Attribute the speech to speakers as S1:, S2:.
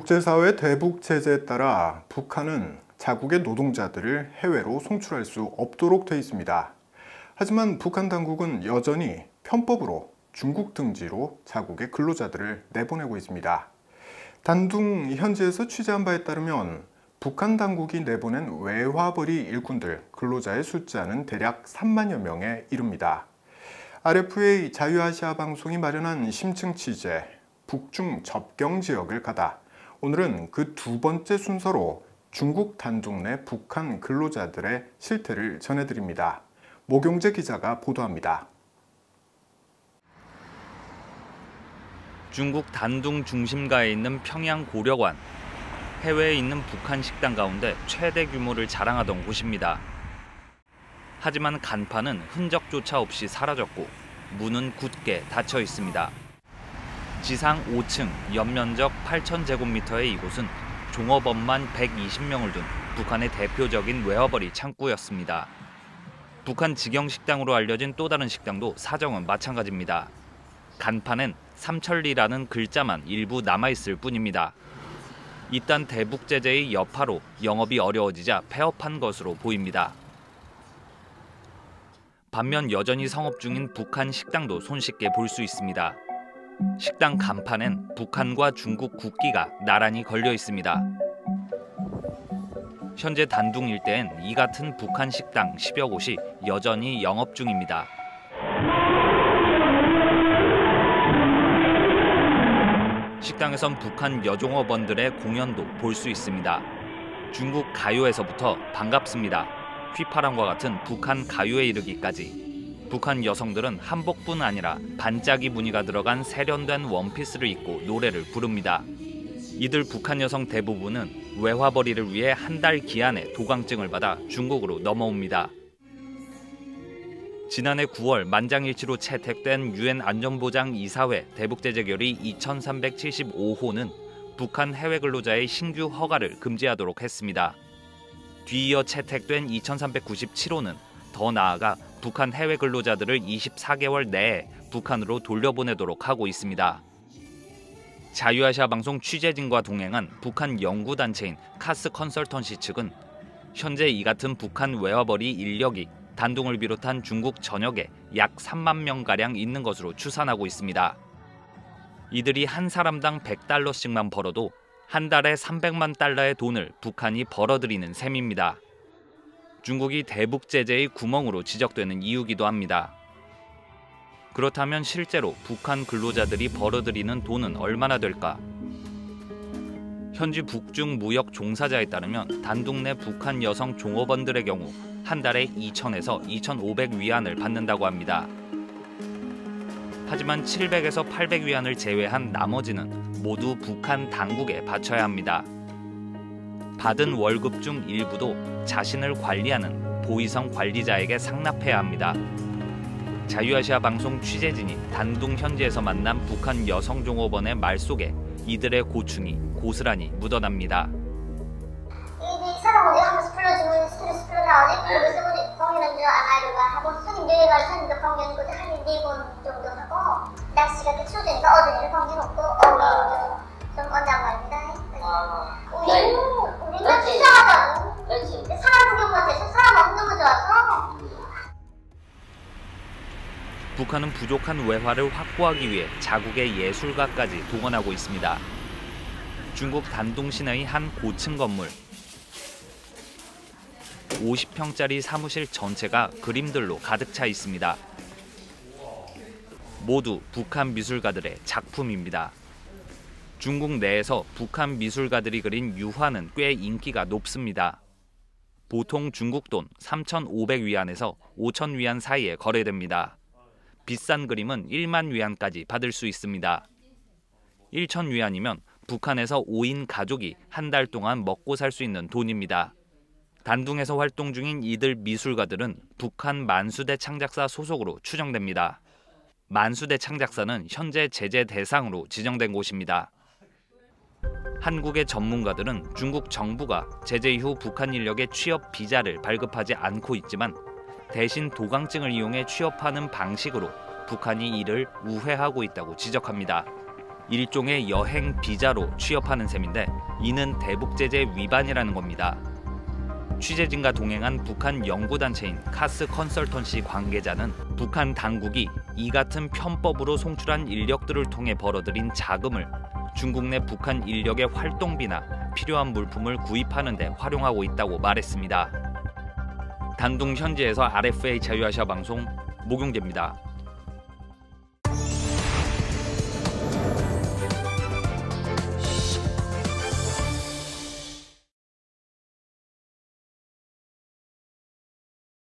S1: 국제사회 대북 제재에 따라 북한은 자국의 노동자들을 해외로 송출할 수 없도록 돼 있습니다. 하지만 북한 당국은 여전히 편법으로 중국 등지로 자국의 근로자들을 내보내고 있습니다. 단둥 현지에서 취재한 바에 따르면 북한 당국이 내보낸 외화벌이 일꾼들 근로자의 숫자는 대략 3만여 명에 이릅니다. RFA 자유아시아 방송이 마련한 심층 취재, 북중 접경 지역을 가다. 오늘은 그 두 번째 순서로 중국 단둥 내 북한 근로자들의 실태를 전해드립니다. 모경재 기자가 보도합니다.
S2: 중국 단둥 중심가에 있는 평양 고려관. 해외에 있는 북한 식당 가운데 최대 규모를 자랑하던 곳입니다. 하지만 간판은 흔적조차 없이 사라졌고 문은 굳게 닫혀 있습니다. 지상 5층, 연면적 8,000제곱미터의 이곳은 종업원만 120명을 둔 북한의 대표적인 외화벌이 창구였습니다. 북한 직영식당으로 알려진 또 다른 식당도 사정은 마찬가지입니다. 간판엔 삼천리라는 글자만 일부 남아있을 뿐입니다. 이딴 대북 제재의 여파로 영업이 어려워지자 폐업한 것으로 보입니다. 반면 여전히 성업 중인 북한 식당도 손쉽게 볼 수 있습니다. 식당 간판엔 북한과 중국 국기가 나란히 걸려 있습니다. 현재 단둥 일대엔 이 같은 북한 식당 10여 곳이 여전히 영업 중입니다. 식당에선 북한 여종업원들의 공연도 볼 수 있습니다. 중국 가요에서부터 반갑습니다, 휘파람과 같은 북한 가요에 이르기까지 북한 여성들은 한복뿐 아니라 반짝이 무늬가 들어간 세련된 원피스를 입고 노래를 부릅니다. 이들 북한 여성 대부분은 외화벌이를 위해 한 달 기한의 도강증을 받아 중국으로 넘어옵니다. 지난해 9월 만장일치로 채택된 유엔 안전보장 이사회 대북제재결의 2375호는 북한 해외 근로자의 신규 허가를 금지하도록 했습니다. 뒤이어 채택된 2397호는 더 나아가 북한 해외 근로자들을 24개월 내에 북한으로 돌려보내도록 하고 있습니다. 자유아시아 방송 취재진과 동행한 북한 연구단체인 카스 컨설턴시 측은 현재 이 같은 북한 외화벌이 인력이 단둥을 비롯한 중국 전역에 약 3만 명가량 있는 것으로 추산하고 있습니다. 이들이 한 사람당 100달러씩만 벌어도 한 달에 300만 달러의 돈을 북한이 벌어들이는 셈입니다. 중국이 대북 제재의 구멍으로 지적되는 이유기도 합니다. 그렇다면 실제로 북한 근로자들이 벌어들이는 돈은 얼마나 될까? 현지 북중 무역 종사자에 따르면 단둥 내 북한 여성 종업원들의 경우 한 달에 2,000에서 2,500위안을 받는다고 합니다. 하지만 700에서 800위안을 제외한 나머지는 모두 북한 당국에 바쳐야 합니다. 받은 월급 중 일부도 자신을 관리하는 보위성 관리자에게 상납해야 합니다. 자유아시아 방송 취재진이 단둥 현지에서 만난 북한 여성 종업원의 말 속에 이들의 고충이 고스란히 묻어납니다.
S3: 사람은 하면서 불러주면 스트레스 풀어나오지. 그래서 우리 공연한 줄 알고가 하고 손님 내려갈 손님도 공연 그 하루에 4번 정도 하고 날씨가 그 추우니까 어른이를 공연 없고 좀 언단 말입니다. 우리가 이상하다고. 사람 구경 못해서 사람 너무 좋아서.
S2: 북한은 부족한 외화를 확보하기 위해 자국의 예술가까지 동원하고 있습니다. 중국 단둥 시내의 한 고층 건물. 50평짜리 사무실 전체가 그림들로 가득 차 있습니다. 모두 북한 미술가들의 작품입니다. 중국 내에서 북한 미술가들이 그린 유화는 꽤 인기가 높습니다. 보통 중국 돈 3,500위안에서 5,000위안 사이에 거래됩니다. 비싼 그림은 1만 위안까지 받을 수 있습니다. 1,000위안이면 북한에서 5인 가족이 한 달 동안 먹고 살 수 있는 돈입니다. 단둥에서 활동 중인 이들 미술가들은 북한 만수대 창작사 소속으로 추정됩니다. 만수대 창작사는 현재 제재 대상으로 지정된 곳입니다. 한국의 전문가들은 중국 정부가 제재 이후 북한 인력의 취업 비자를 발급하지 않고 있지만 대신 도강증을 이용해 취업하는 방식으로 북한이 이를 우회하고 있다고 지적합니다. 일종의 여행 비자로 취업하는 셈인데 이는 대북 제재 위반이라는 겁니다. 취재진과 동행한 북한 연구단체인 카스 컨설턴시 관계자는 북한 당국이 이 같은 편법으로 송출한 인력들을 통해 벌어들인 자금을 중국 내 북한 인력의 활동비나 필요한 물품을 구입하는 데 활용하고 있다고 말했습니다. 단둥 현지에서 RFA 자유아시아 방송 목용재입니다.